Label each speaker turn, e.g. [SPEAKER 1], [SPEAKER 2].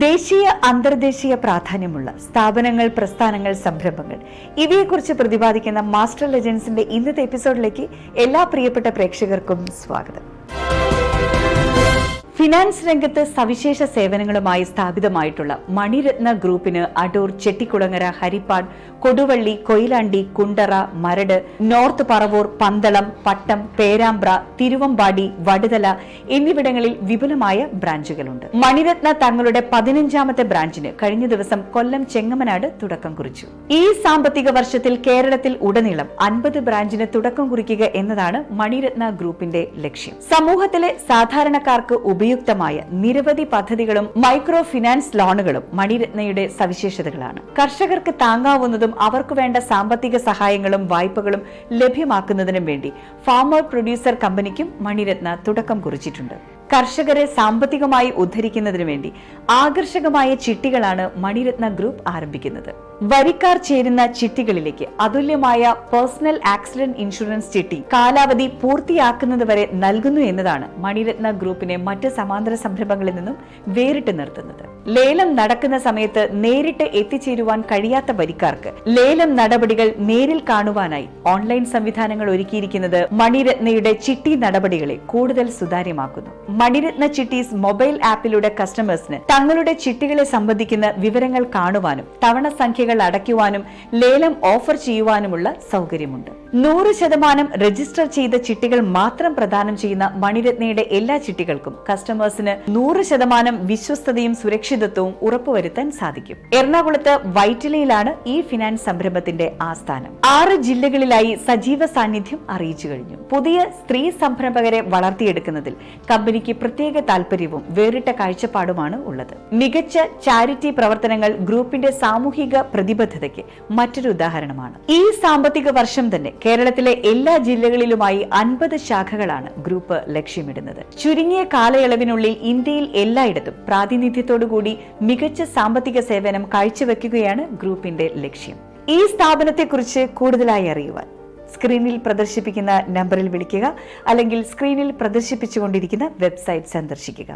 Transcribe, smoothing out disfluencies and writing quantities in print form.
[SPEAKER 1] ദേശീയ അന്തർദേശീയ പ്രാധാന്യമുള്ള സ്ഥാപനങ്ങൾ, പ്രസ്ഥാനങ്ങൾ, സംരംഭങ്ങൾ ഇവയെക്കുറിച്ച് പ്രതിപാദിക്കുന്ന മാസ്റ്റർ ലെജൻസിന്റെ ഇന്നത്തെ എപ്പിസോഡിലേക്ക് എല്ലാ പ്രിയപ്പെട്ട പ്രേക്ഷകർക്കും സ്വാഗതം. ഫിനാൻസ് രംഗത്ത് സവിശേഷ സേവനങ്ങളുമായി സ്ഥാപിതമായിട്ടുള്ള മണിരത്ന ഗ്രൂപ്പിന് അടൂർ, ചെട്ടിക്കുളങ്ങര, ഹരിപ്പാട്, കൊടുവള്ളി, കൊയിലാണ്ടി, കുണ്ടറ, മരട്, നോർത്ത് പറവൂർ, പന്തളം, പട്ടം, പേരാമ്പ്ര, തിരുവമ്പാടി, വടുതല എന്നിവിടങ്ങളിൽ വിപുലമായ ബ്രാഞ്ചുകളുണ്ട്. മണിരത്ന തങ്ങളുടെ 15ാമത്തെ ബ്രാഞ്ചിന് കഴിഞ്ഞ ദിവസം കൊല്ലം ചെങ്ങമനാട് തുടക്കം കുറിച്ചു. ഈ സാമ്പത്തിക വർഷത്തിൽ കേരളത്തിൽ ഉടനീളം 50 ബ്രാഞ്ചിന് തുടക്കം കുറിക്കുക എന്നതാണ് മണിരത്ന ഗ്രൂപ്പിന്റെ ലക്ഷ്യം. സമൂഹത്തിലെ സാധാരണക്കാർക്ക് ഉപയുക്തമായ നിരവധി പദ്ധതികളും മൈക്രോ ഫിനാൻസ് ലോണുകളും മണിരത്നയുടെ സവിശേഷതകളാണ്. കർഷകർക്ക് താങ്ങാവുന്നതും അവർക്ക് വേണ്ട സാമ്പത്തിക സഹായങ്ങളും വായ്പകളും ലഭ്യമാക്കുന്നതിനും വേണ്ടി ഫാമർ പ്രൊഡ്യൂസർ കമ്പനിക്കും മണിരത്ന തുടക്കം കുറിച്ചിട്ടുണ്ട്. കർഷകരെ സാമ്പത്തികമായി ഉദ്ധരിക്കുന്നതിനു വേണ്ടി ആകർഷകമായ ചിട്ടികളാണ് മണിരത്ന ഗ്രൂപ്പ് ആരംഭിക്കുന്നത്. വരിക്കാർ ചേരുന്ന ചിട്ടികളിലേക്ക് അതുല്യമായ പേഴ്സണൽ ആക്സിഡന്റ് ഇൻഷുറൻസ് ചിട്ടി കാലാവധി പൂർത്തിയാക്കുന്നതുവരെ നൽകുന്നു എന്നതാണ് മണിരത്ന ഗ്രൂപ്പിനെ മറ്റ് സമാന്തര സംരംഭങ്ങളിൽ നിന്നും വേറിട്ട് നിർത്തുന്നത്. ലേലം നടക്കുന്ന സമയത്ത് നേരിട്ട് എത്തിച്ചേരുവാൻ കഴിയാത്ത വരിക്കാർക്ക് ലേലം നടപടികൾ നേരിൽ കാണുവാനായി ഓൺലൈൻ സംവിധാനങ്ങൾ ഒരുക്കിയിരിക്കുന്നത് മണിരത്നയുടെ ചിട്ടി നടപടികളെ കൂടുതൽ സുതാര്യമാക്കുന്നു. മണിരത്ന ചിട്ടീസ് മൊബൈൽ ആപ്പിലൂടെ കസ്റ്റമേഴ്സിന് തങ്ങളുടെ ചിട്ടികളെ സംബന്ധിക്കുന്ന വിവരങ്ങൾ കാണുവാനും തവണ സംഖ്യകൾ അടയ്ക്കുവാനും ലേലം ഓഫർ ചെയ്യുവാനുമുള്ള സൗകര്യമുണ്ട്. 100% രജിസ്റ്റർ ചെയ്ത ചിട്ടികൾ മാത്രം പ്രദാനം ചെയ്യുന്ന മണിരത്നയുടെ എല്ലാ ചിട്ടികൾക്കും കസ്റ്റമേഴ്സിന് 100% വിശ്വസ്തതയും സുരക്ഷിതത്വവും ഉറപ്പുവരുത്താൻ സാധിക്കും. എറണാകുളത്ത് വൈറ്റിലയിലാണ് ഈ ഫിനാൻസ് സംരംഭത്തിന്റെ ആസ്ഥാനം. 6 ജില്ലകളിലായി സജീവ സാന്നിധ്യം അറിയിച്ചു കഴിഞ്ഞു. പുതിയ സ്ത്രീ സംരംഭകരെ വളർത്തിയെടുക്കുന്നതിൽ കമ്പനിക്ക് പ്രത്യേക താൽപര്യവും വേറിട്ട കാഴ്ചപ്പാടുമാണ് ഉള്ളത്. മികച്ച ചാരിറ്റി പ്രവർത്തനങ്ങൾ ഗ്രൂപ്പിന്റെ സാമൂഹിക പ്രതിബദ്ധതയ്ക്ക് മറ്റൊരു ഉദാഹരണമാണ്. ഈ സാമ്പത്തിക വർഷം തന്നെ കേരളത്തിലെ എല്ലാ ജില്ലകളിലുമായി 50 ശാഖകളാണ് ഗ്രൂപ്പ് ലക്ഷ്യമിടുന്നത്. ചുരുങ്ങിയ കാലയളവിനുള്ളിൽ ഇന്ത്യയിൽ എല്ലായിടത്തും പ്രാതിനിധ്യത്തോടുകൂടി മികച്ച സാമ്പത്തിക സേവനം കാഴ്ചവെക്കുകയാണ് ഗ്രൂപ്പിന്റെ ലക്ഷ്യം. ഈ സ്ഥാപനത്തെക്കുറിച്ച് കൂടുതലായി അറിയുവാൻ സ്ക്രീനിൽ പ്രദർശിപ്പിക്കുന്ന നമ്പറിൽ വിളിക്കുക, അല്ലെങ്കിൽ സ്ക്രീനിൽ പ്രദർശിപ്പിച്ചുകൊണ്ടിരിക്കുന്ന വെബ്സൈറ്റ് സന്ദർശിക്കുക.